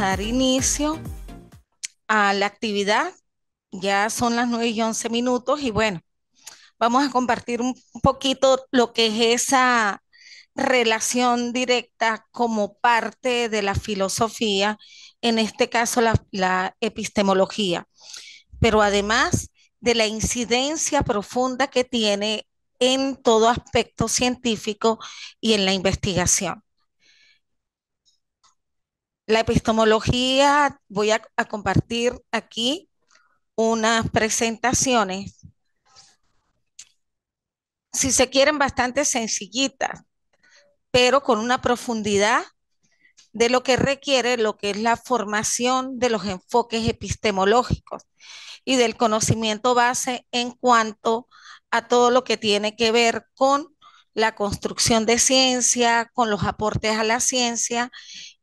dar inicio a la actividad. Ya son las 9:11 y bueno, vamos a compartir un poquito lo que es esa relación directa como parte de la filosofía, en este caso la epistemología, pero además de la incidencia profunda que tiene en todo aspecto científico y en la investigación. La epistemología, voy a compartir aquí unas presentaciones, si se quieren, bastante sencillitas, pero con una profundidad de lo que requiere lo que es la formación de los enfoques epistemológicos y del conocimiento base en cuanto a todo lo que tiene que ver con la construcción de ciencia, con los aportes a la ciencia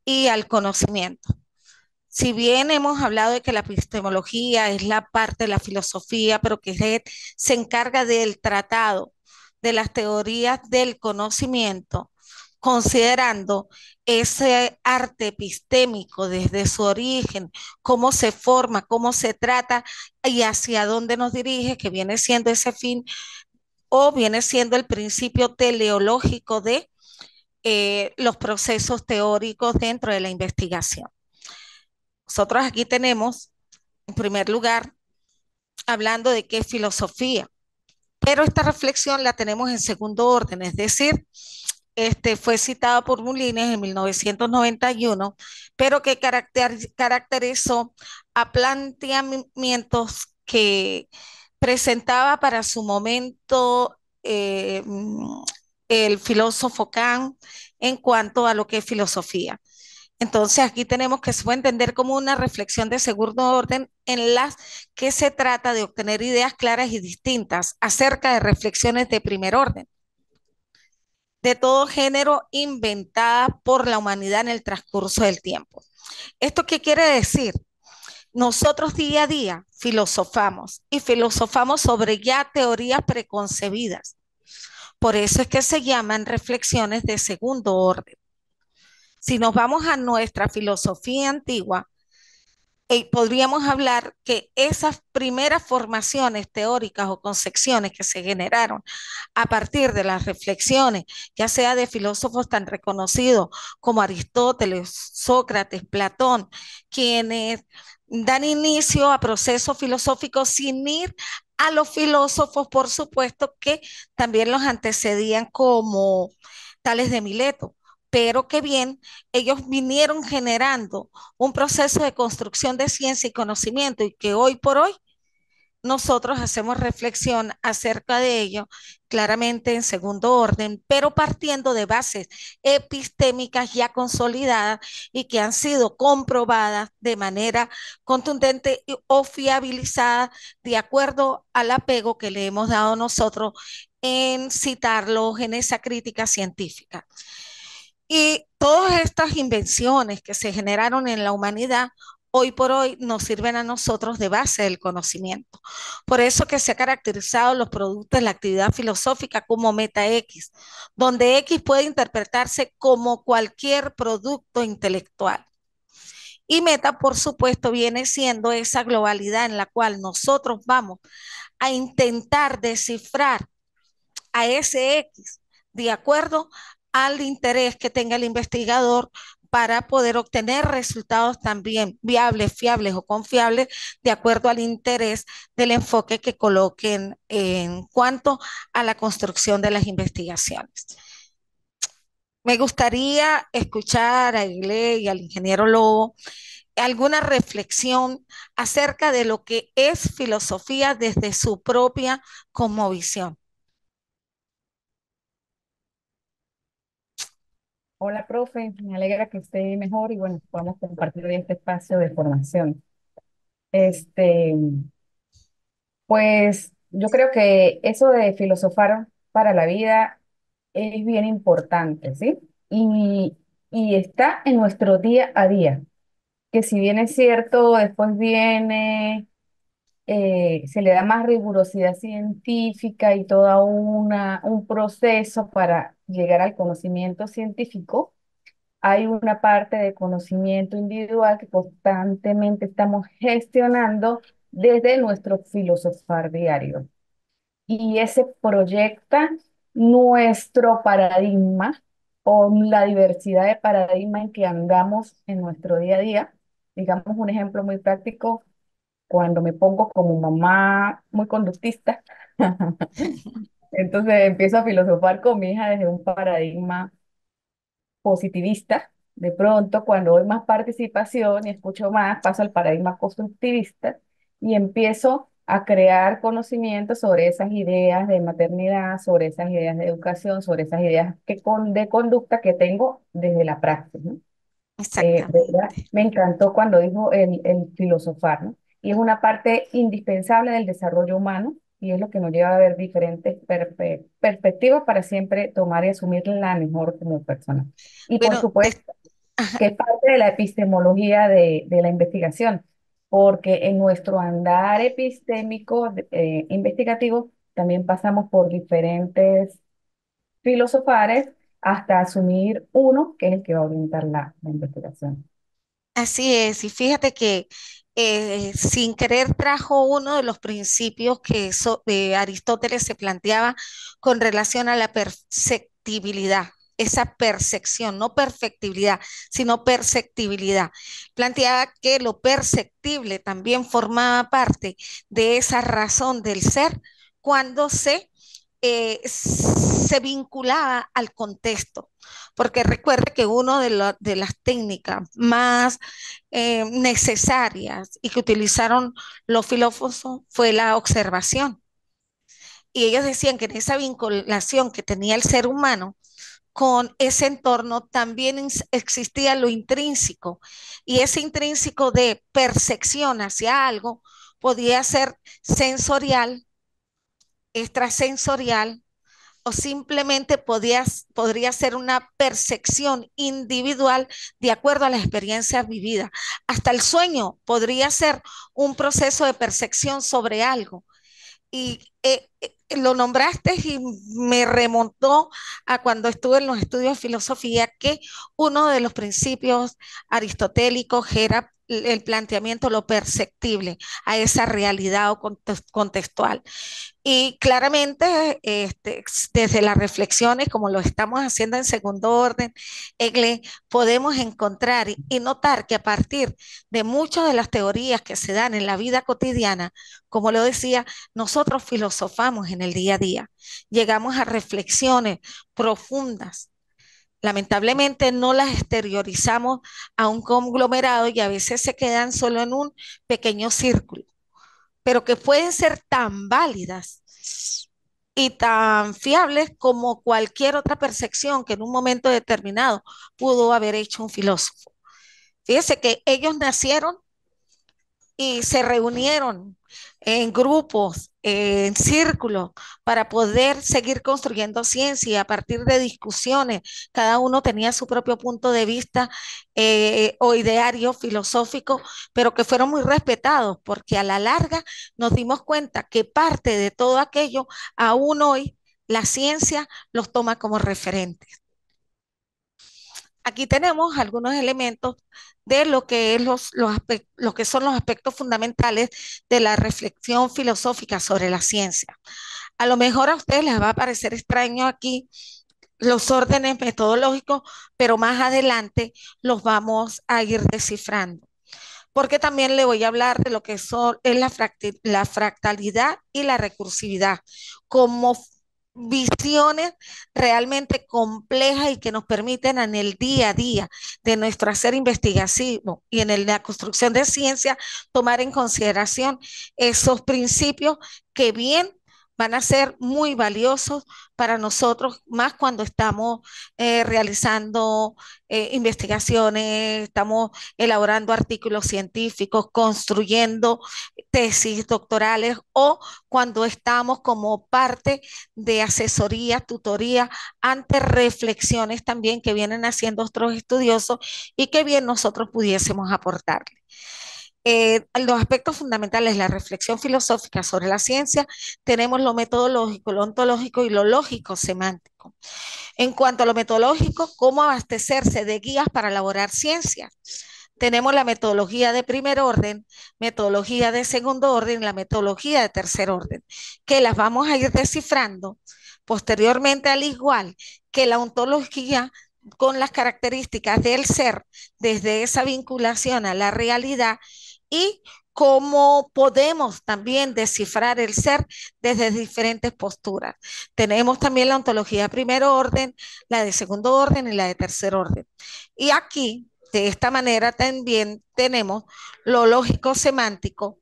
y al conocimiento. Si bien hemos hablado de que la epistemología es la parte de la filosofía, pero que se encarga del tratado de las teorías del conocimiento, considerando ese arte epistémico desde su origen, cómo se forma, cómo se trata y hacia dónde nos dirige, que viene siendo ese fin o viene siendo el principio teleológico de los procesos teóricos dentro de la investigación. Nosotros aquí tenemos, en primer lugar, hablando de qué es filosofía, pero esta reflexión la tenemos en segundo orden, es decir, fue citada por Moulines en 1991, pero que caracterizó a planteamientos que presentaba para su momento el filósofo Kant en cuanto a lo que es filosofía. Entonces aquí tenemos que se puede entender como una reflexión de segundo orden en las que se trata de obtener ideas claras y distintas acerca de reflexiones de primer orden, de todo género inventadas por la humanidad en el transcurso del tiempo. ¿Esto qué quiere decir? Nosotros día a día filosofamos y filosofamos sobre ya teorías preconcebidas. Por eso es que se llaman reflexiones de segundo orden. Si nos vamos a nuestra filosofía antigua, podríamos hablar que esas primeras formaciones teóricas o concepciones que se generaron a partir de las reflexiones, ya sea de filósofos tan reconocidos como Aristóteles, Sócrates, Platón, quienes dan inicio a procesos filosóficos sin ir a los filósofos, por supuesto, que también los antecedían como Tales de Mileto, pero que bien, ellos vinieron generando un proceso de construcción de ciencia y conocimiento y que hoy por hoy nosotros hacemos reflexión acerca de ello, claramente en segundo orden, pero partiendo de bases epistémicas ya consolidadas y que han sido comprobadas de manera contundente o fiabilizada de acuerdo al apego que le hemos dado nosotros en citarlos en esa crítica científica. Y todas estas invenciones que se generaron en la humanidad hoy por hoy nos sirven a nosotros de base del conocimiento. Por eso que se ha caracterizado los productos de la actividad filosófica como meta X, donde X puede interpretarse como cualquier producto intelectual. Y meta, por supuesto, viene siendo esa globalidad en la cual nosotros vamos a intentar descifrar a ese X de acuerdo al interés que tenga el investigador para poder obtener resultados también viables, fiables o confiables de acuerdo al interés del enfoque que coloquen en cuanto a la construcción de las investigaciones. Me gustaría escuchar a Igle y al ingeniero Lobo alguna reflexión acerca de lo que es filosofía desde su propia cosmovisión. Hola, profe, me alegra que esté mejor y bueno, podamos compartir hoy este espacio de formación. Este, pues yo creo que eso de filosofar para la vida es bien importante, ¿sí? Y, y está en nuestro día a día, que si bien es cierto, después viene, se le da más rigurosidad científica y un proceso para llegar al conocimiento científico. hay una parte de conocimiento individual que constantemente estamos gestionando desde nuestro filosofar diario. Y ese proyecta nuestro paradigma o la diversidad de paradigma en que andamos en nuestro día a día. Digamos un ejemplo muy práctico, cuando me pongo como mamá muy conductista, entonces empiezo a filosofar con mi hija desde un paradigma positivista. De pronto, cuando doy más participación y escucho más, paso al paradigma constructivista y empiezo a crear conocimiento sobre esas ideas de maternidad, sobre esas ideas de educación, sobre esas ideas de conducta que tengo desde la praxis, ¿no? De verdad, Exactamente. me encantó cuando dijo el filosofar, ¿no? Y es una parte indispensable del desarrollo humano y es lo que nos lleva a ver diferentes perspectivas para siempre tomar y asumir la mejor como persona. Y por Bueno, supuesto que es parte de la epistemología de la investigación, porque en nuestro andar epistémico, investigativo, también pasamos por diferentes filosofares hasta asumir uno que es el que va a orientar la investigación. así es, y fíjate que sin querer trajo uno de los principios que Aristóteles se planteaba con relación a la perceptibilidad, esa percepción, no perfectibilidad, sino perceptibilidad. Planteaba que lo perceptible también formaba parte de esa razón del ser cuando se vinculaba al contexto, porque recuerde que una de las técnicas más necesarias y que utilizaron los filósofos fue la observación. Y ellos decían que en esa vinculación que tenía el ser humano con ese entorno también existía lo intrínseco, y ese intrínseco de percepción hacia algo podía ser sensorial, extrasensorial, o simplemente podría ser una percepción individual de acuerdo a las experiencias vividas. Hasta el sueño podría ser un proceso de percepción sobre algo. Y lo nombraste y me remontó a cuando estuve en los estudios de filosofía, que uno de los principios aristotélicos era el planteamiento, lo perceptible, a esa realidad o contextual. Y claramente, desde las reflexiones, como lo estamos haciendo en segundo orden, Egle, podemos encontrar y notar que a partir de muchas de las teorías que se dan en la vida cotidiana, como lo decía, nosotros filosofamos en el día a día, llegamos a reflexiones profundas. Lamentablemente no las exteriorizamos a un conglomerado y a veces se quedan solo en un pequeño círculo, pero que pueden ser tan válidas y tan fiables como cualquier otra percepción que en un momento determinado pudo haber hecho un filósofo. Fíjese que ellos nacieron y se reunieron en grupos, en círculos, para poder seguir construyendo ciencia, y a partir de discusiones. Cada uno tenía su propio punto de vista o ideario filosófico, pero que fueron muy respetados, porque a la larga nos dimos cuenta que parte de todo aquello, aún hoy, la ciencia los toma como referentes. Aquí tenemos algunos elementos de lo que, es lo que son los aspectos fundamentales de la reflexión filosófica sobre la ciencia. A lo mejor a ustedes les va a parecer extraño aquí los órdenes metodológicos, pero más adelante los vamos a ir descifrando, porque también le voy a hablar de lo que es la fractalidad y la recursividad como visiones realmente complejas y que nos permiten en el día a día de nuestro hacer investigativo y la construcción de ciencia tomar en consideración esos principios que bien van a ser muy valiosos para nosotros, más cuando estamos realizando investigaciones, estamos elaborando artículos científicos, construyendo tesis doctorales, o cuando estamos como parte de asesoría, tutoría, ante reflexiones también que vienen haciendo otros estudiosos y que bien nosotros pudiésemos aportarle. los aspectos fundamentales, la reflexión filosófica sobre la ciencia, tenemos lo metodológico, lo ontológico y lo lógico semántico. En cuanto a lo metodológico, cómo abastecerse de guías para elaborar ciencia. Tenemos la metodología de primer orden, metodología de segundo orden y la metodología de tercer orden, que las vamos a ir descifrando posteriormente, al igual que la ontología, con las características del ser desde esa vinculación a la realidad, y cómo podemos también descifrar el ser desde diferentes posturas. Tenemos también la ontología de primer orden, la de segundo orden y la de tercer orden. Y aquí, de esta manera, también tenemos lo lógico semántico,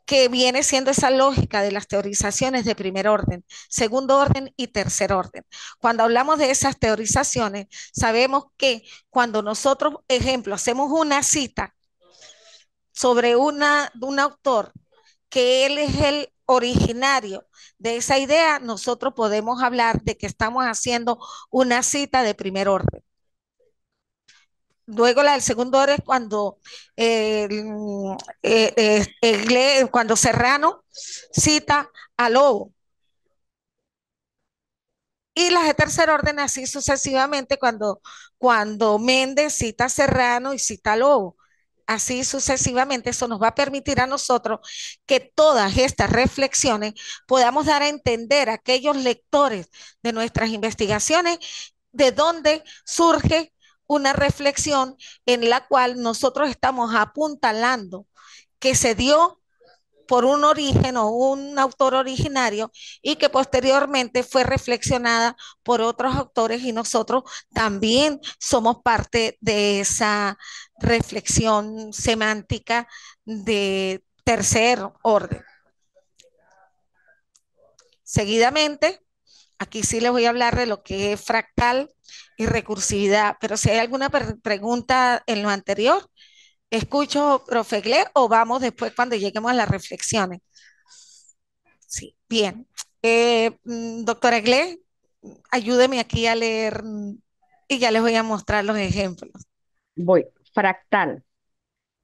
que viene siendo esa lógica de las teorizaciones de primer orden, segundo orden y tercer orden. Cuando hablamos de esas teorizaciones, sabemos que cuando nosotros, ejemplo, hacemos una cita sobre un autor, que él es el originario de esa idea, nosotros podemos hablar de que estamos haciendo una cita de primer orden. Luego la del segundo orden es cuando, eh, cuando Serrano cita a Lobo. Y las de tercer orden así sucesivamente cuando Méndez cita a Serrano y cita a Lobo. Así sucesivamente, eso nos va a permitir a nosotros que todas estas reflexiones podamos dar a entender a aquellos lectores de nuestras investigaciones de dónde surge una reflexión en la cual nosotros estamos apuntalando que se dio por un origen o un autor originario y que posteriormente fue reflexionada por otros autores, y nosotros también somos parte de esa reflexión semántica de tercer orden. Seguidamente, aquí sí les voy a hablar de lo que es fractal y recursividad, pero si hay alguna pregunta en lo anterior, escucho, profe Gle, o vamos después cuando lleguemos a las reflexiones. Sí, bien. Doctora Gle, ayúdeme aquí a leer, y ya les voy a mostrar los ejemplos. Voy. Fractal.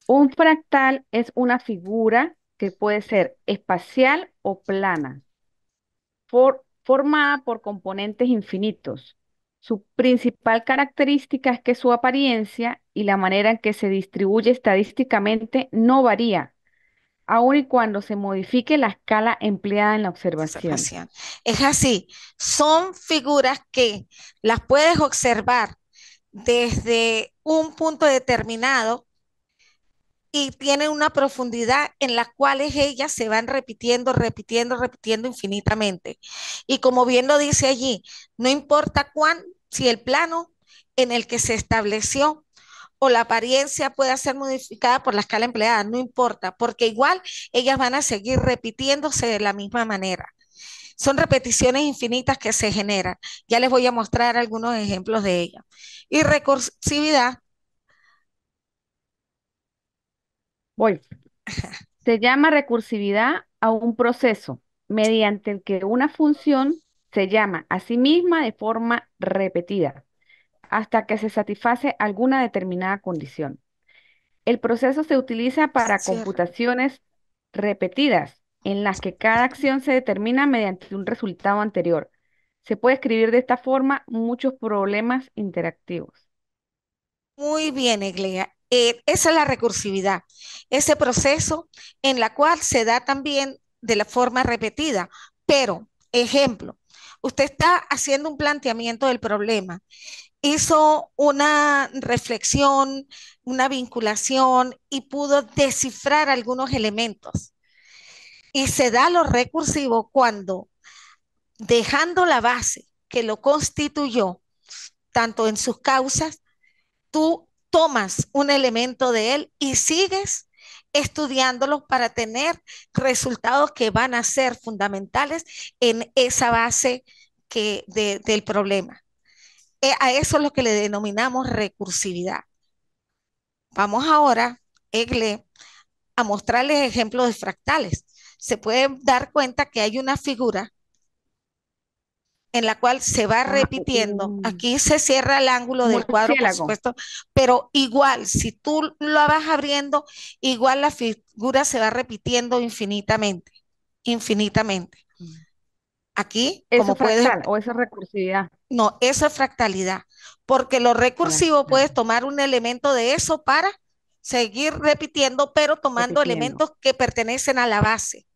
Un fractal es una figura que puede ser espacial o plana, formada por componentes infinitos. Su principal característica es que su apariencia y la manera en que se distribuye estadísticamente no varía, aun y cuando se modifique la escala empleada en la observación. Observación. Es así, son figuras que las puedes observar desde un punto determinado y tienen una profundidad en las cuales ellas se van repitiendo, repitiendo, repitiendo infinitamente. Y como bien lo dice allí, no importa si el plano en el que se estableció o la apariencia pueda ser modificada por la escala empleada, no importa, porque igual ellas van a seguir repitiéndose de la misma manera. Son repeticiones infinitas que se generan. Ya les voy a mostrar algunos ejemplos de ellas. Y recursividad, Voy. Se llama recursividad a un proceso mediante el que una función se llama a sí misma de forma repetida hasta que se satisface alguna determinada condición. El proceso se utiliza para cierra. computaciones repetidas en las que cada acción se determina mediante un resultado anterior. Se puede escribir de esta forma muchos problemas interactivos. Muy bien, Eglea. Esa es la recursividad, ese proceso en la cual se da también de la forma repetida. Pero, ejemplo, usted está haciendo un planteamiento del problema, hizo una reflexión, una vinculación y pudo descifrar algunos elementos. Y se da lo recursivo cuando, dejando la base que lo constituyó, tanto en sus causas, tú tomas un elemento de él y sigues estudiándolo para tener resultados que van a ser fundamentales en esa base del problema. A eso es lo que le denominamos recursividad. Vamos ahora, Egle, a mostrarles ejemplos de fractales. Se puede dar cuenta que hay una figura en la cual se va Ah, repitiendo. Aquí se cierra el ángulo del cuadro, por murciélago. supuesto, pero igual, si tú lo vas abriendo, igual la figura se va repitiendo infinitamente, infinitamente. Aquí, Eso como es puedes, fractal o eso es recursividad. no, eso es fractalidad, porque lo recursivo Fractal, puedes tomar un elemento de eso para seguir repitiendo, pero tomando repitiendo. elementos que pertenecen a la base.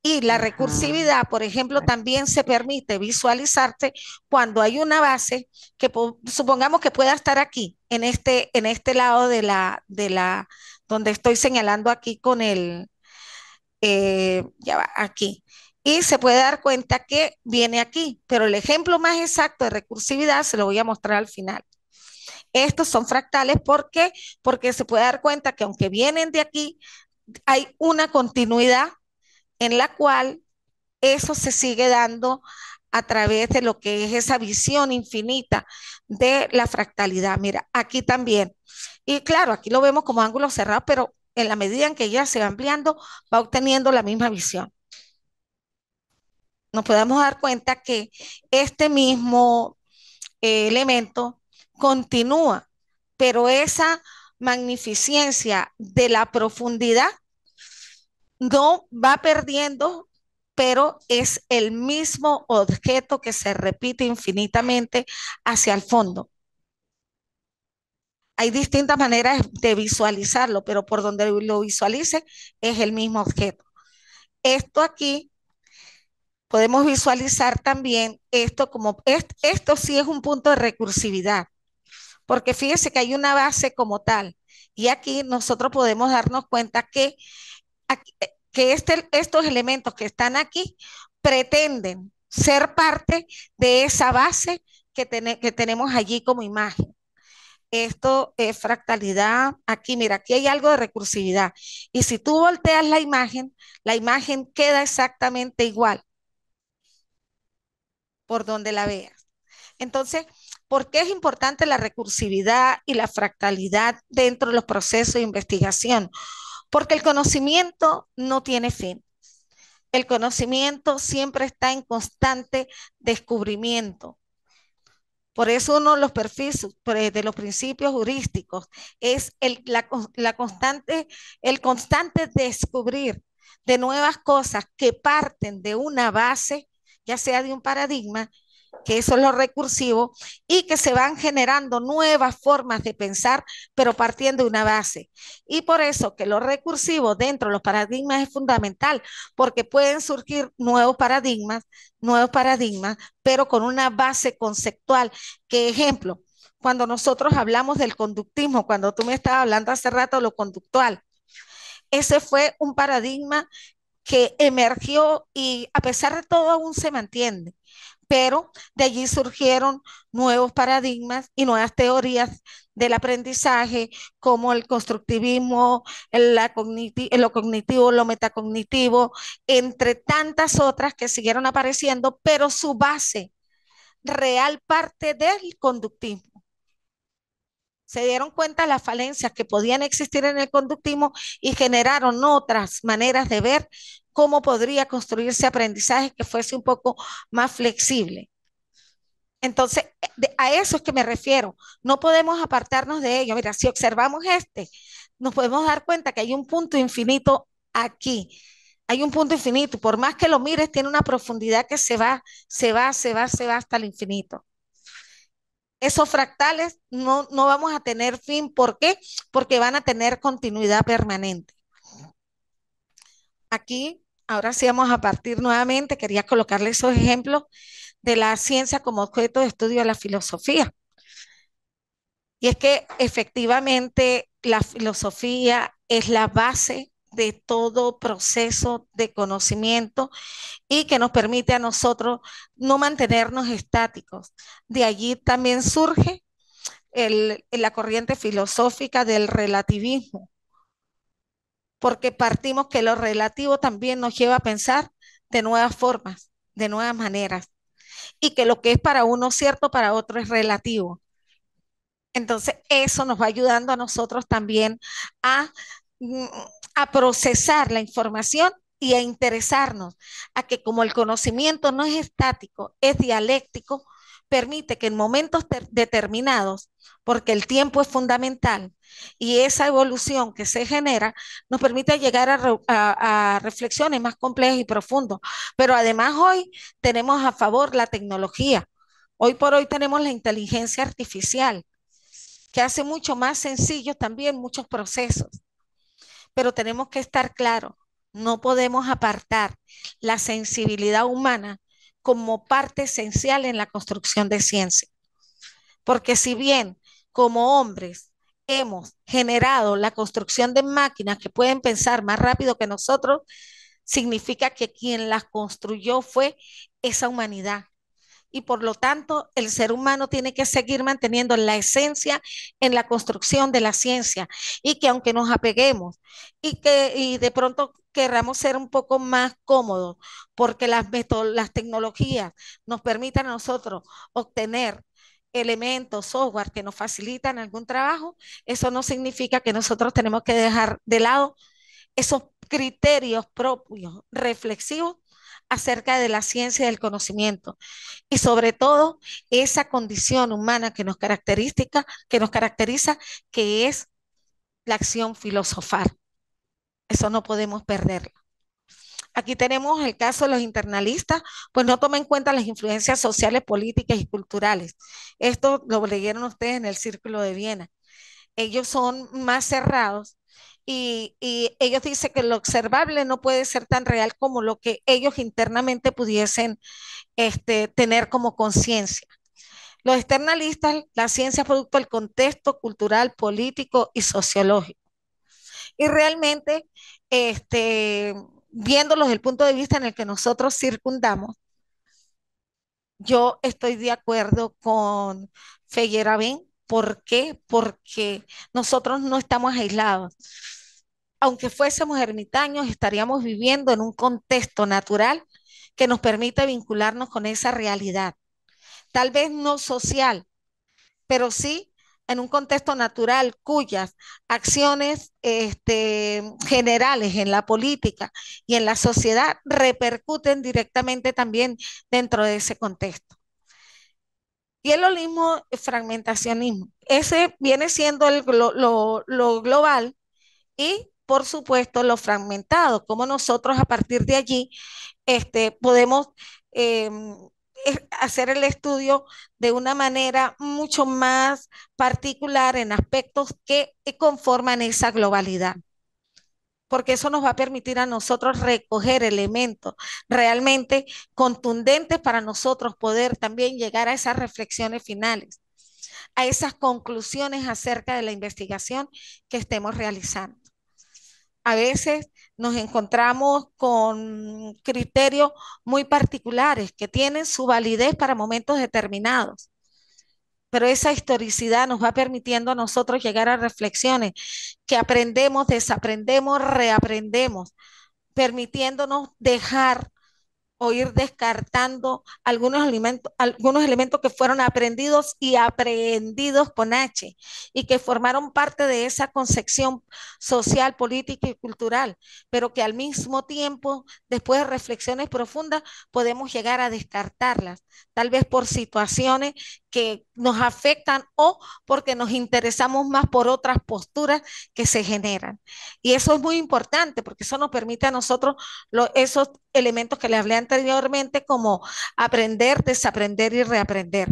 Y la Ajá, recursividad, por ejemplo, también se permite visualizarse cuando hay una base que supongamos que pueda estar aquí, en este lado donde estoy señalando aquí con ya va, aquí. Y se puede dar cuenta que viene aquí, pero el ejemplo más exacto de recursividad se lo voy a mostrar al final. Estos son fractales porque se puede dar cuenta que aunque vienen de aquí, hay una continuidad en la cual eso se sigue dando a través de lo que es esa visión infinita de la fractalidad. Mira, aquí también. Y claro, aquí lo vemos como ángulo cerrado, pero en la medida en que ya se va ampliando, va obteniendo la misma visión. Nos podemos dar cuenta que este mismo elemento continúa, pero esa magnificencia de la profundidad no va perdiendo, pero es el mismo objeto que se repite infinitamente hacia el fondo. Hay distintas maneras de visualizarlo, pero por donde lo visualice es el mismo objeto. Esto aquí podemos visualizar también esto como esto sí es un punto de recursividad, porque fíjese que hay una base como tal y aquí nosotros podemos darnos cuenta que estos elementos que están aquí pretenden ser parte de esa base que tenemos allí como imagen. Esto es fractalidad. Aquí, mira, aquí hay algo de recursividad. Y si tú volteas la imagen queda exactamente igual por donde la veas. Entonces, ¿por qué es importante la recursividad y la fractalidad dentro de los procesos de investigación? Porque el conocimiento no tiene fin. El conocimiento siempre está en constante descubrimiento. Por eso uno de los perfiles de los principios heurísticos es el constante descubrir de nuevas cosas que parten de una base, ya sea de un paradigma, que eso es lo recursivo, y que se van generando nuevas formas de pensar, pero partiendo de una base. Y por eso que lo recursivo dentro de los paradigmas es fundamental, porque pueden surgir nuevos paradigmas, pero con una base conceptual. Que ejemplo, cuando nosotros hablamos del conductismo, cuando tú me estabas hablando hace rato de lo conductual, ese fue un paradigma que emergió y a pesar de todo aún se mantiene, pero de allí surgieron nuevos paradigmas y nuevas teorías del aprendizaje, como el constructivismo, lo cognitivo, lo metacognitivo, entre tantas otras que siguieron apareciendo, pero su base real parte del conductismo. Se dieron cuenta de las falencias que podían existir en el conductismo y generaron otras maneras de ver cómo podría construirse aprendizaje que fuese un poco más flexible. Entonces, a eso es que me refiero. No podemos apartarnos de ello. Mira, si observamos nos podemos dar cuenta que hay un punto infinito aquí. Hay un punto infinito. Por más que lo mires, tiene una profundidad que se va hasta el infinito. Esos fractales no vamos a tener fin. ¿Por qué? Porque van a tener continuidad permanente. Aquí, ahora sí vamos a partir nuevamente. Quería colocarle esos ejemplos de la ciencia como objeto de estudio de la filosofía. Y es que efectivamente la filosofía es la base de todo proceso de conocimiento y que nos permite a nosotros no mantenernos estáticos. De allí también surge la corriente filosófica del relativismo, porque partimos que lo relativo también nos lleva a pensar de nuevas formas, de nuevas maneras, y que lo que es para uno cierto, para otro es relativo. Entonces, eso nos va ayudando a nosotros también a, mm, a procesar la información y a interesarnos a que como el conocimiento no es estático, es dialéctico, permite que en momentos determinados, porque el tiempo es fundamental, y esa evolución que se genera nos permite llegar a reflexiones más complejas y profundas. Pero además hoy tenemos a favor la tecnología. Hoy por hoy tenemos la inteligencia artificial, que hace mucho más sencillos también muchos procesos. Pero tenemos que estar claros, no podemos apartar la sensibilidad humana como parte esencial en la construcción de ciencia. Porque si bien como hombres hemos generado la construcción de máquinas que pueden pensar más rápido que nosotros, significa que quien las construyó fue esa humanidad, y por lo tanto el ser humano tiene que seguir manteniendo la esencia en la construcción de la ciencia, y que aunque nos apeguemos y de pronto querramos ser un poco más cómodos porque las tecnologías nos permitan a nosotros obtener elementos, software que nos facilitan algún trabajo, eso no significa que nosotros tenemos que dejar de lado esos criterios propios, reflexivos acerca de la ciencia y del conocimiento, y sobre todo esa condición humana que nos caracteriza, que es la acción filosofal. Eso no podemos perderlo. Aquí tenemos el caso de los internalistas, pues no toman en cuenta las influencias sociales, políticas y culturales. Esto lo leyeron ustedes en el Círculo de Viena. Ellos son más cerrados, y ellos dicen que lo observable no puede ser tan real como lo que ellos internamente pudiesen tener como conciencia. Los externalistas, la ciencia es producto del contexto cultural, político y sociológico. Y realmente, este, viéndolos desde el punto de vista en el que nosotros circundamos, yo estoy de acuerdo con Feyerabend. ¿Por qué? Porque nosotros no estamos aislados. Aunque fuésemos ermitaños, estaríamos viviendo en un contexto natural que nos permite vincularnos con esa realidad. Tal vez no social, pero sí en un contexto natural cuyas acciones generales en la política y en la sociedad repercuten directamente también dentro de ese contexto. Y el holismo, fragmentacionismo, ese viene siendo lo global, y por supuesto lo fragmentado, como nosotros a partir de allí podemos eh, hacer el estudio de una manera mucho más particular en aspectos que conforman esa globalidad, porque eso nos va a permitir a nosotros recoger elementos realmente contundentes para nosotros poder también llegar a esas reflexiones finales, a esas conclusiones acerca de la investigación que estemos realizando. A veces nos encontramos con criterios muy particulares que tienen su validez para momentos determinados, pero esa historicidad nos va permitiendo a nosotros llegar a reflexiones que aprendemos, desaprendemos, reaprendemos, permitiéndonos dejar o ir descartando algunos elementos que fueron aprendidos y aprehendidos con H, y que formaron parte de esa concepción social, política y cultural, pero que al mismo tiempo, después de reflexiones profundas, podemos llegar a descartarlas, tal vez por situaciones que nos afectan o porque nos interesamos más por otras posturas que se generan. Y eso es muy importante porque eso nos permite a nosotros esos elementos que le hablé anteriormente, como aprender, desaprender y reaprender.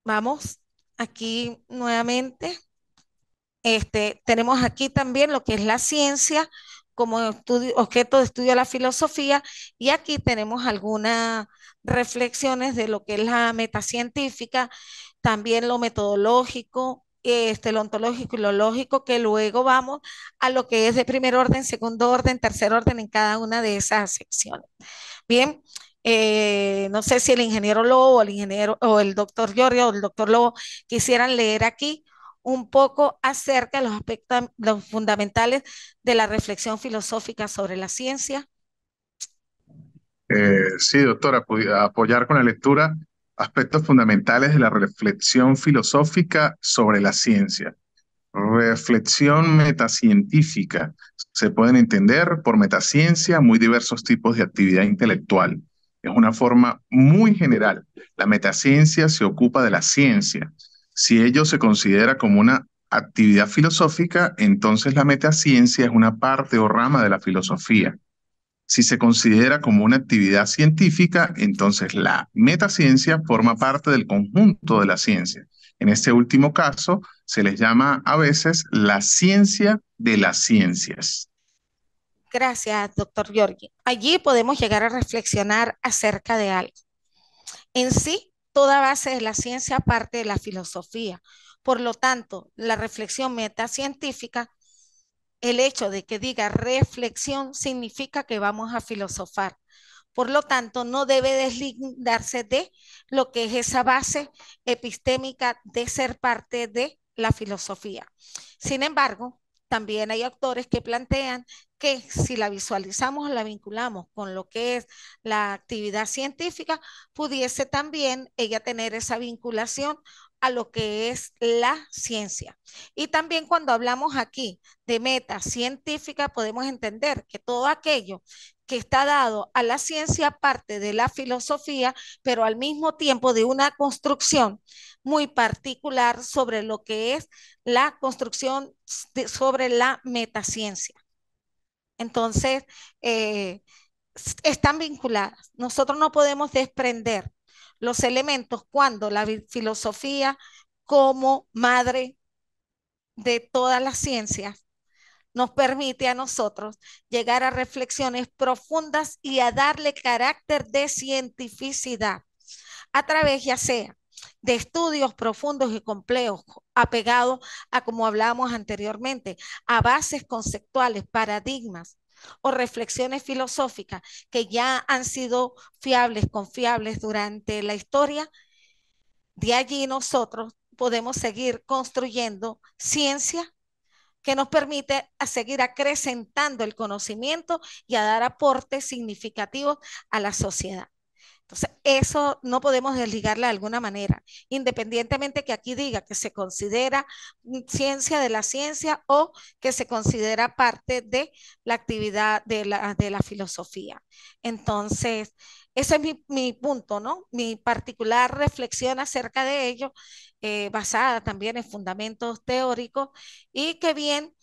Vamos aquí nuevamente. Tenemos aquí también lo que es la ciencia como objeto de estudio de la filosofía, y aquí tenemos algunas reflexiones de lo que es la metacientífica, también lo metodológico, lo ontológico y lo lógico, que luego vamos a lo que es de primer orden, segundo orden, tercer orden en cada una de esas secciones. Bien, no sé si el ingeniero Lobo o el ingeniero o el doctor Giorgio o el doctor Lobo quisieran leer aquí un poco acerca de los aspectos los fundamentales de la reflexión filosófica sobre la ciencia. Sí, doctora, apoyar con la lectura aspectos fundamentales de la reflexión filosófica sobre la ciencia. Reflexión metacientífica. Se pueden entender por metaciencia muy diversos tipos de actividad intelectual. Es una forma muy general. La metaciencia se ocupa de la ciencia. Si ello se considera como una actividad filosófica, entonces la metaciencia es una parte o rama de la filosofía. Si se considera como una actividad científica, entonces la metaciencia forma parte del conjunto de la ciencia. En este último caso, se les llama a veces la ciencia de las ciencias. Gracias, doctor Giorgi. Allí podemos llegar a reflexionar acerca de algo. En sí, toda base de la ciencia parte de la filosofía. Por lo tanto, la reflexión metacientífica, el hecho de que diga reflexión significa que vamos a filosofar. Por lo tanto, no debe deslindarse de lo que es esa base epistémica de ser parte de la filosofía. Sin embargo, también hay autores que plantean que si la visualizamos, la vinculamos con lo que es la actividad científica, pudiese también ella tener esa vinculación a lo que es la ciencia. Y también cuando hablamos aquí de meta científica, podemos entender que todo aquello que está dado a la ciencia parte de la filosofía, pero al mismo tiempo de una construcción muy particular sobre lo que es la construcción sobre la metaciencia. Entonces, eh, están vinculadas. Nosotros no podemos desprender los elementos cuando la filosofía como madre de todas las ciencias nos permite a nosotros llegar a reflexiones profundas y a darle carácter de cientificidad a través ya sea de estudios profundos y complejos apegados a, como hablábamos anteriormente, a bases conceptuales, paradigmas o reflexiones filosóficas que ya han sido fiables, confiables durante la historia. De allí nosotros podemos seguir construyendo ciencia que nos permite a seguir acrecentando el conocimiento y a dar aportes significativos a la sociedad. Entonces, eso no podemos desligarla de alguna manera, independientemente que aquí diga que se considera ciencia de la ciencia o que se considera parte de la actividad de la filosofía. Entonces, ese es mi punto, ¿no? Mi particular reflexión acerca de ello, basada también en fundamentos teóricos y que bien,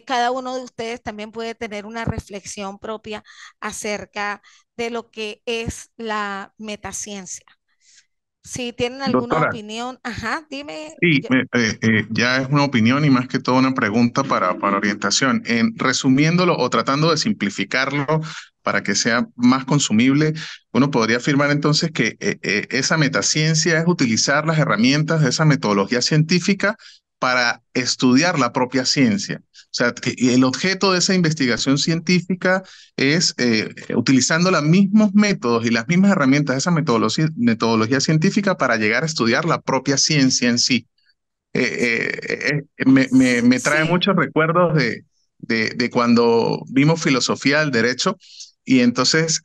cada uno de ustedes también puede tener una reflexión propia acerca de lo que es la metaciencia. Si tienen alguna Doctora, opinión, ajá, dime. sí, ya es una opinión y más que todo una pregunta para orientación. Resumiéndolo o tratando de simplificarlo para que sea más consumible, uno podría afirmar entonces que esa metaciencia es utilizar las herramientas de esa metodología científica para estudiar la propia ciencia. O sea, que el objeto de esa investigación científica es, utilizando los mismos métodos y las mismas herramientas de esa metodología científica para llegar a estudiar la propia ciencia en sí. Me trae Sí, muchos recuerdos de cuando vimos filosofía del derecho y entonces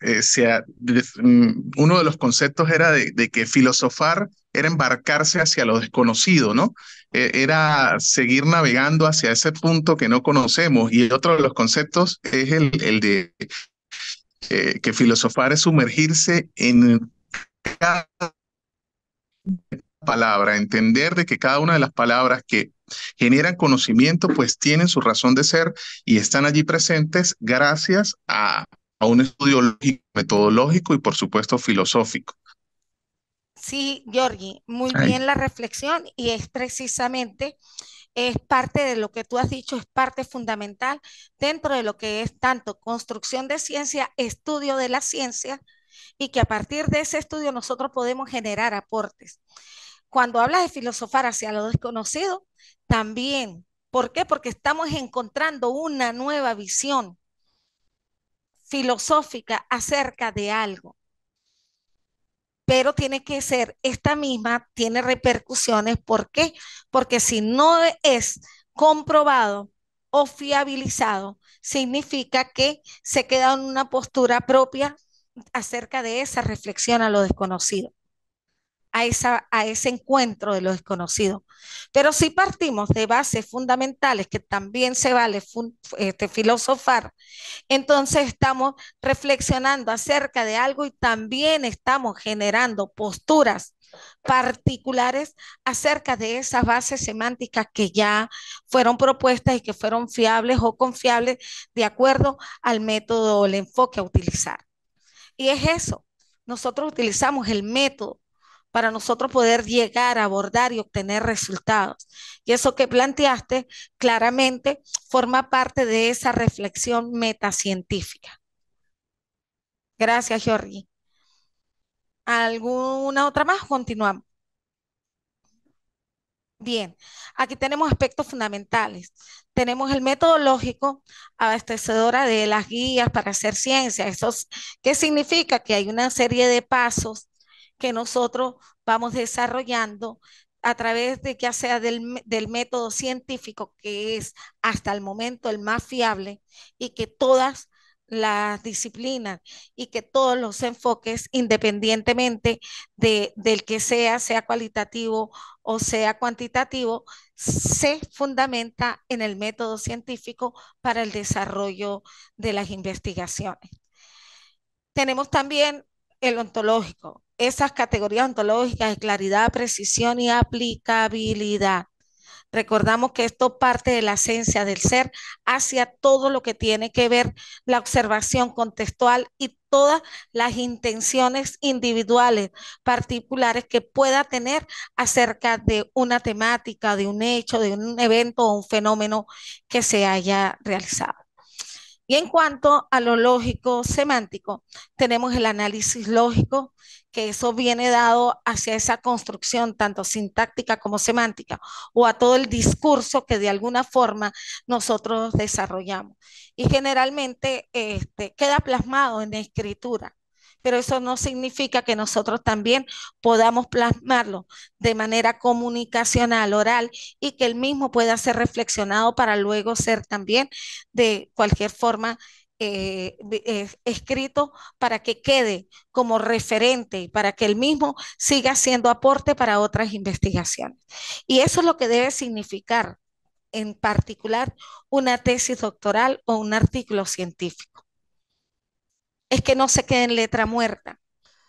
uno de los conceptos era de que filosofar era embarcarse hacia lo desconocido, ¿no? Era seguir navegando hacia ese punto que no conocemos y otro de los conceptos es el de que filosofar es sumergirse en cada palabra, entender de que cada una de las palabras que generan conocimiento, pues tienen su razón de ser y están allí presentes gracias a un estudio lógico, metodológico y por supuesto filosófico. sí, Georgie, muy Ay, bien la reflexión y es precisamente, es parte de lo que tú has dicho, es parte fundamental dentro de lo que es tanto construcción de ciencia, estudio de la ciencia y que a partir de ese estudio nosotros podemos generar aportes. Cuando hablas de filosofar hacia lo desconocido, también. ¿Por qué? Porque estamos encontrando una nueva visión filosófica acerca de algo, pero tiene que ser esta misma, tiene repercusiones. ¿Por qué? Porque si no es comprobado o fiabilizado, significa que se queda en una postura propia acerca de esa reflexión a lo desconocido. a ese encuentro de lo desconocido. Pero si partimos de bases fundamentales, que también se vale filosofar, entonces estamos reflexionando acerca de algo y también estamos generando posturas particulares acerca de esas bases semánticas que ya fueron propuestas y que fueron fiables o confiables de acuerdo al método o el enfoque a utilizar. Y es eso, nosotros utilizamos el método para nosotros poder llegar a abordar y obtener resultados. Y eso que planteaste claramente forma parte de esa reflexión metacientífica. Gracias, Jorge. ¿Alguna otra más? Continuamos. Bien, aquí tenemos aspectos fundamentales. Tenemos el metodológico, abastecedora de las guías para hacer ciencia. ¿Qué significa? Que hay una serie de pasos que nosotros vamos desarrollando a través de ya sea del método científico, que es hasta el momento el más fiable, y que todas las disciplinas y que todos los enfoques, independientemente del que sea cualitativo o sea cuantitativo, se fundamenta en el método científico para el desarrollo de las investigaciones. Tenemos también el ontológico, esas categorías ontológicas de claridad, precisión y aplicabilidad. Recordamos que esto parte de la esencia del ser hacia todo lo que tiene que ver la observación contextual y todas las intenciones individuales particulares que pueda tener acerca de una temática, de un hecho, de un evento o un fenómeno que se haya realizado. Y en cuanto a lo lógico semántico, tenemos el análisis lógico, que eso viene dado hacia esa construcción tanto sintáctica como semántica, o a todo el discurso que de alguna forma nosotros desarrollamos. Y generalmente queda plasmado en escritura, pero eso no significa que nosotros también podamos plasmarlo de manera comunicacional, oral, y que el mismo pueda ser reflexionado para luego ser también de cualquier forma escrito para que quede como referente y para que el mismo siga siendo aporte para otras investigaciones. Y eso es lo que debe significar en particular una tesis doctoral o un artículo científico. Es que no se quede en letra muerta,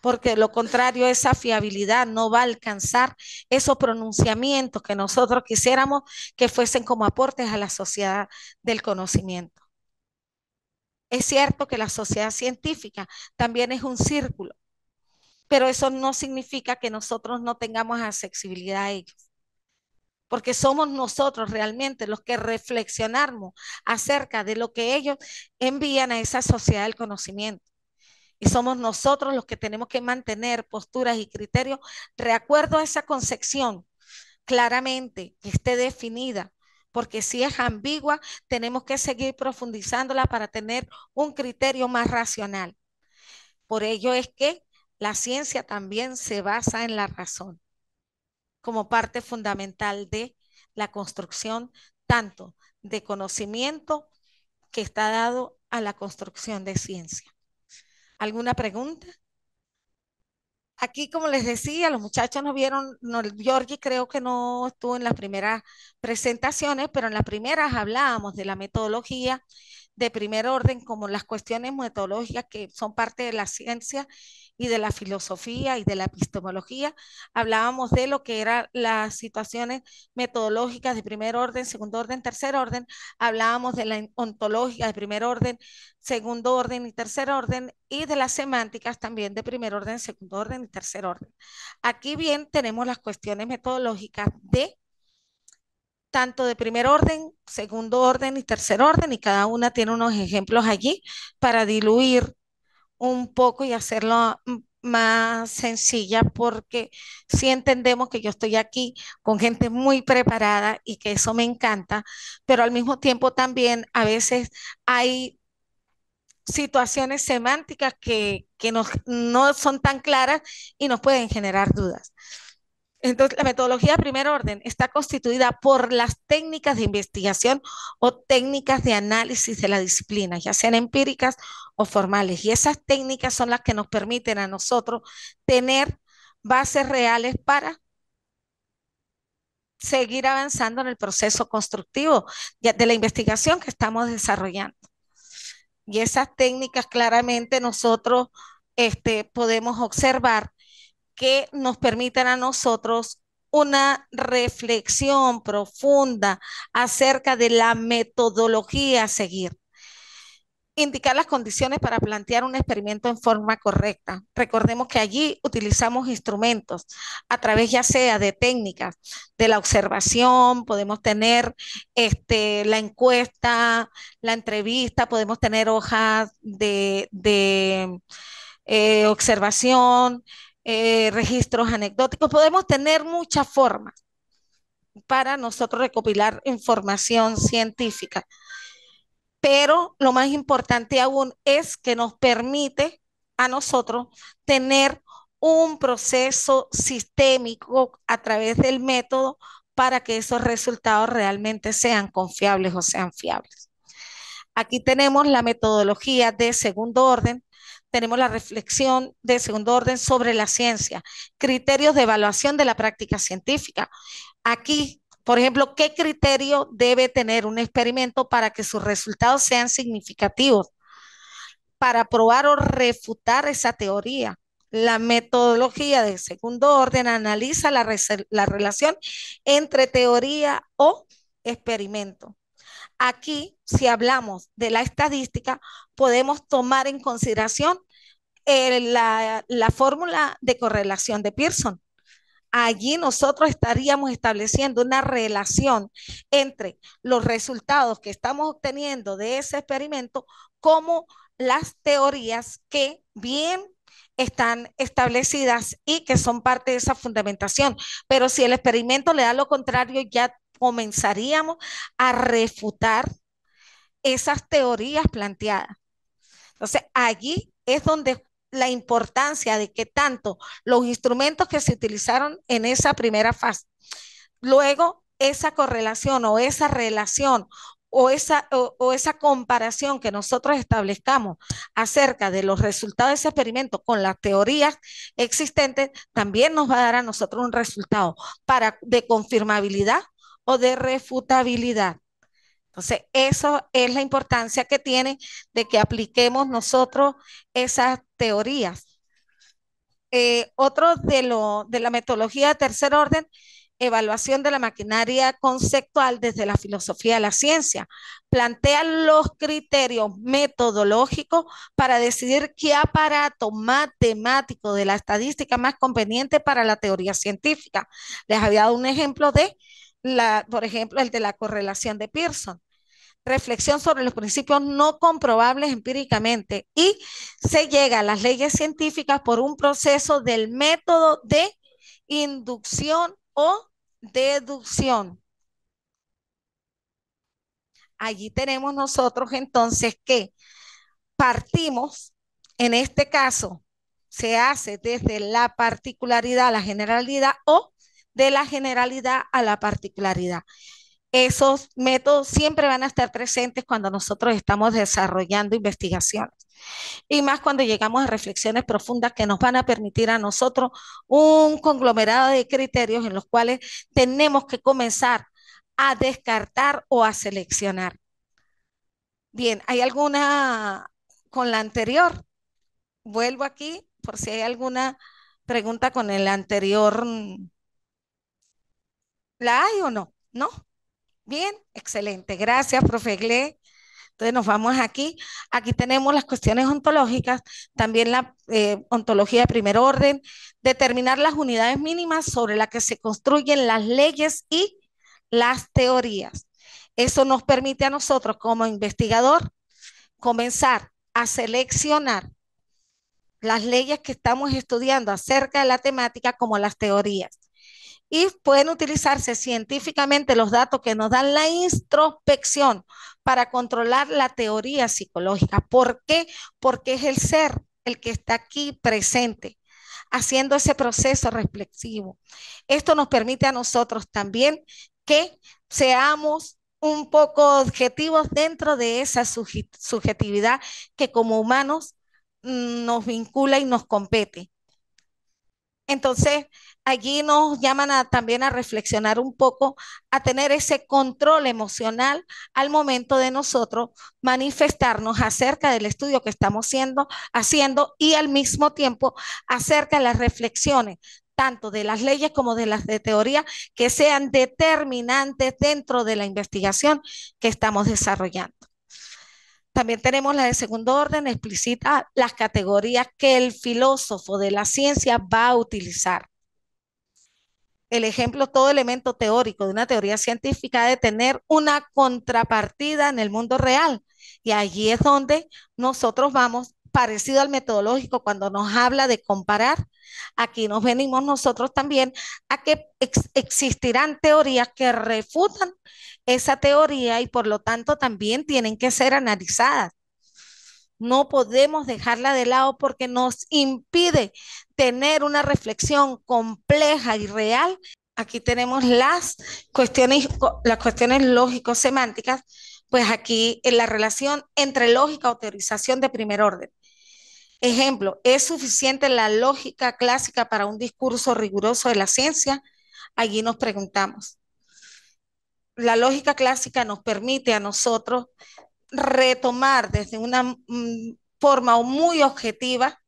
porque de lo contrario esa fiabilidad no va a alcanzar esos pronunciamientos que nosotros quisiéramos que fuesen como aportes a la sociedad del conocimiento. Es cierto que la sociedad científica también es un círculo, pero eso no significa que nosotros no tengamos accesibilidad a ellos, porque somos nosotros realmente los que reflexionamos acerca de lo que ellos envían a esa sociedad del conocimiento. Y somos nosotros los que tenemos que mantener posturas y criterios de acuerdo a esa concepción claramente, que esté definida, porque si es ambigua, tenemos que seguir profundizándola para tener un criterio más racional. Por ello es que la ciencia también se basa en la razón como parte fundamental de la construcción tanto de conocimiento que está dado a la construcción de ciencia. ¿Alguna pregunta? Aquí, como les decía, los muchachos no vieron, no, Georgie creo que no estuvo en las primeras presentaciones, pero en las primeras hablábamos de la metodología de primer orden, como las cuestiones metodológicas que son parte de la ciencia y de la filosofía y de la epistemología. Hablábamos de lo que eran las situaciones metodológicas de primer orden, segundo orden, tercer orden. Hablábamos de la ontológica de primer orden, segundo orden y tercer orden, y de las semánticas también de primer orden, segundo orden y tercer orden. Aquí bien tenemos las cuestiones metodológicas de tanto de primer orden, segundo orden y tercer orden, y cada una tiene unos ejemplos allí para diluir un poco y hacerlo más sencilla, porque sí entendemos que yo estoy aquí con gente muy preparada y que eso me encanta, pero al mismo tiempo también a veces hay situaciones semánticas que no son tan claras y nos pueden generar dudas. Entonces, la metodología de primer orden está constituida por las técnicas de investigación o técnicas de análisis de la disciplina, ya sean empíricas o formales. Y esas técnicas son las que nos permiten a nosotros tener bases reales para seguir avanzando en el proceso constructivo de la investigación que estamos desarrollando. Y esas técnicas claramente nosotros podemos observar que nos permitan a nosotros una reflexión profunda acerca de la metodología a seguir. Indicar las condiciones para plantear un experimento en forma correcta. Recordemos que allí utilizamos instrumentos a través ya sea de técnicas de la observación, podemos tener la encuesta, la entrevista, podemos tener hojas de observación, registros anecdóticos, podemos tener muchas formas para nosotros recopilar información científica, pero lo más importante aún es que nos permite a nosotros tener un proceso sistémico a través del método para que esos resultados realmente sean confiables o sean fiables. Aquí tenemos la metodología de segundo orden, tenemos la reflexión de segundo orden sobre la ciencia, criterios de evaluación de la práctica científica. Aquí, por ejemplo, ¿qué criterio debe tener un experimento para que sus resultados sean significativos? Para probar o refutar esa teoría. La metodología de segundo orden analiza la relación entre teoría o experimento. Aquí, si hablamos de la estadística, podemos tomar en consideración la fórmula de correlación de Pearson. Allí nosotros estaríamos estableciendo una relación entre los resultados que estamos obteniendo de ese experimento como las teorías que bien están establecidas y que son parte de esa fundamentación. Pero si el experimento le da lo contrario, ya comenzaríamos a refutar esas teorías planteadas. Entonces, allí es donde la importancia de que tanto los instrumentos que se utilizaron en esa primera fase, luego esa correlación o esa relación o esa comparación que nosotros establezcamos acerca de los resultados de ese experimento con las teorías existentes, también nos va a dar a nosotros un resultado de confirmabilidad o de refutabilidad. Entonces, eso es la importancia que tiene de que apliquemos nosotros esas teorías. Otro de la metodología de tercer orden, evaluación de la maquinaria conceptual desde la filosofía de la ciencia. Plantea los criterios metodológicos para decidir qué aparato matemático de la estadística más conveniente para la teoría científica. Les había dado un ejemplo por ejemplo, el de la correlación de Pearson. Reflexión sobre los principios no comprobables empíricamente y se llega a las leyes científicas por un proceso del método de inducción o deducción. Allí tenemos nosotros entonces que partimos, en este caso, se hace desde la particularidad a la generalidad o de la generalidad a la particularidad. Esos métodos siempre van a estar presentes cuando nosotros estamos desarrollando investigaciones y más cuando llegamos a reflexiones profundas que nos van a permitir a nosotros un conglomerado de criterios en los cuales tenemos que comenzar a descartar o a seleccionar. Bien, ¿hay alguna con la anterior? Vuelvo aquí por si hay alguna pregunta con el anterior. ¿La hay o no? ¿No? Bien, excelente. Gracias, profe Gle. Entonces nos vamos aquí. Aquí tenemos las cuestiones ontológicas, también la ontología de primer orden, determinar las unidades mínimas sobre las que se construyen las leyes y las teorías. Eso nos permite a nosotros como investigador comenzar a seleccionar las leyes que estamos estudiando acerca de la temática como las teorías. Y pueden utilizarse científicamente los datos que nos dan la introspección para controlar la teoría psicológica. ¿Por qué? Porque es el ser el que está aquí presente, haciendo ese proceso reflexivo. Esto nos permite a nosotros también que seamos un poco objetivos dentro de esa subjetividad que como humanos nos vincula y nos compete. Entonces, allí nos llaman también a reflexionar un poco, a tener ese control emocional al momento de nosotros manifestarnos acerca del estudio que estamos haciendo y al mismo tiempo acerca de las reflexiones, tanto de las leyes como de las de teoría, que sean determinantes dentro de la investigación que estamos desarrollando. También tenemos la de segundo orden, explicita las categorías que el filósofo de la ciencia va a utilizar. El ejemplo, todo elemento teórico de una teoría científica ha de tener una contrapartida en el mundo real. Y allí es donde nosotros vamos, parecido al metodológico, cuando nos habla de comparar, aquí nos venimos nosotros también a que existirán teorías que refutan esa teoría y por lo tanto también tienen que ser analizadas. No podemos dejarla de lado porque nos impide tener una reflexión compleja y real. Aquí tenemos las cuestiones lógico-semánticas, pues aquí en la relación entre lógica o teorización de primer orden. Ejemplo, ¿es suficiente la lógica clásica para un discurso riguroso de la ciencia? Allí nos preguntamos. La lógica clásica nos permite a nosotros retomar desde una forma muy objetiva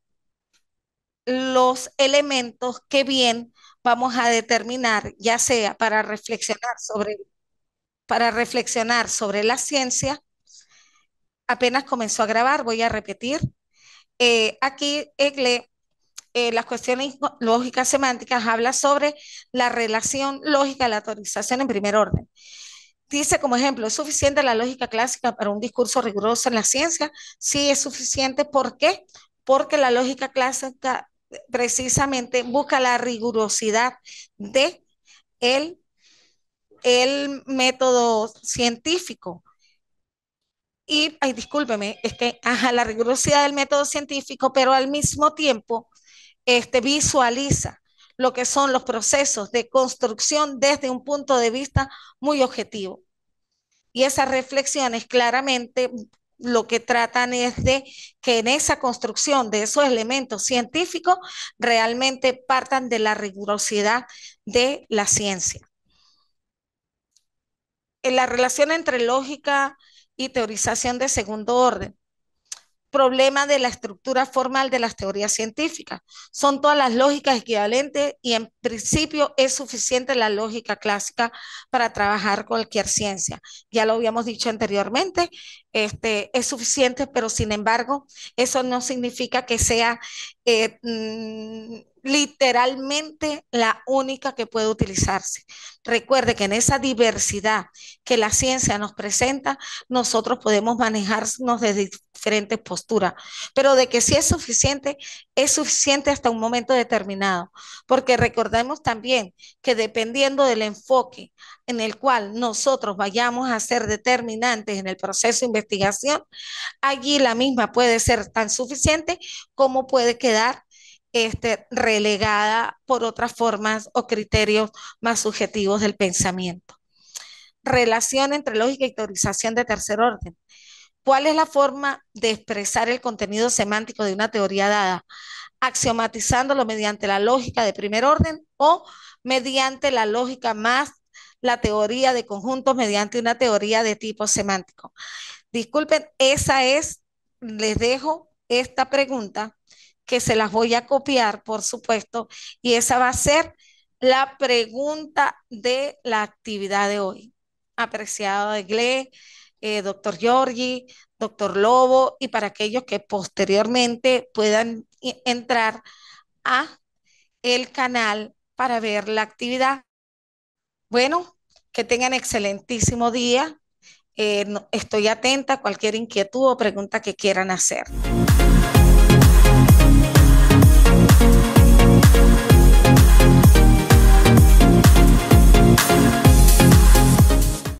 los elementos que bien vamos a determinar, ya sea para reflexionar sobre la ciencia. Apenas comenzó a grabar, voy a repetir. Aquí Egle, las cuestiones lógicas semánticas habla sobre la relación lógica de la autorización en primer orden. Dice como ejemplo, ¿es suficiente la lógica clásica para un discurso riguroso en la ciencia? Sí, es suficiente. ¿Por qué? Porque la lógica clásica precisamente busca la rigurosidad de el, el método científico. Y, ay, discúlpeme, es que, la rigurosidad del método científico, pero al mismo tiempo, visualiza lo que son los procesos de construcción desde un punto de vista muy objetivo. Y esas reflexiones claramente lo que tratan es de que en esa construcción de esos elementos científicos realmente partan de la rigurosidad de la ciencia. En la relación entre lógica y teorización de segundo orden, problema de la estructura formal de las teorías científicas. Son todas las lógicas equivalentes y en principio es suficiente la lógica clásica para trabajar cualquier ciencia. Ya lo habíamos dicho anteriormente, es suficiente, pero sin embargo, eso no significa que sea literalmente la única que puede utilizarse. Recuerde que en esa diversidad que la ciencia nos presenta, nosotros podemos manejarnos desde diferentes posturas, pero de que sí es suficiente hasta un momento determinado, porque recordemos también que dependiendo del enfoque en el cual nosotros vayamos a ser determinantes en el proceso de investigación, allí la misma puede ser tan suficiente como puede quedar relegada por otras formas o criterios más subjetivos del pensamiento. Relación entre lógica y teorización de tercer orden. ¿Cuál es la forma de expresar el contenido semántico de una teoría dada? Axiomatizándolo mediante la lógica de primer orden o mediante la lógica más la teoría de conjuntos mediante una teoría de tipo semántico. Disculpen, les dejo esta pregunta que se las voy a copiar, por supuesto, y esa va a ser la pregunta de la actividad de hoy. Apreciado Egle, doctor Giorgi, doctor Lobo, y para aquellos que posteriormente puedan entrar a el canal para ver la actividad. Bueno, que tengan excelentísimo día. Estoy atenta a cualquier inquietud o pregunta que quieran hacer.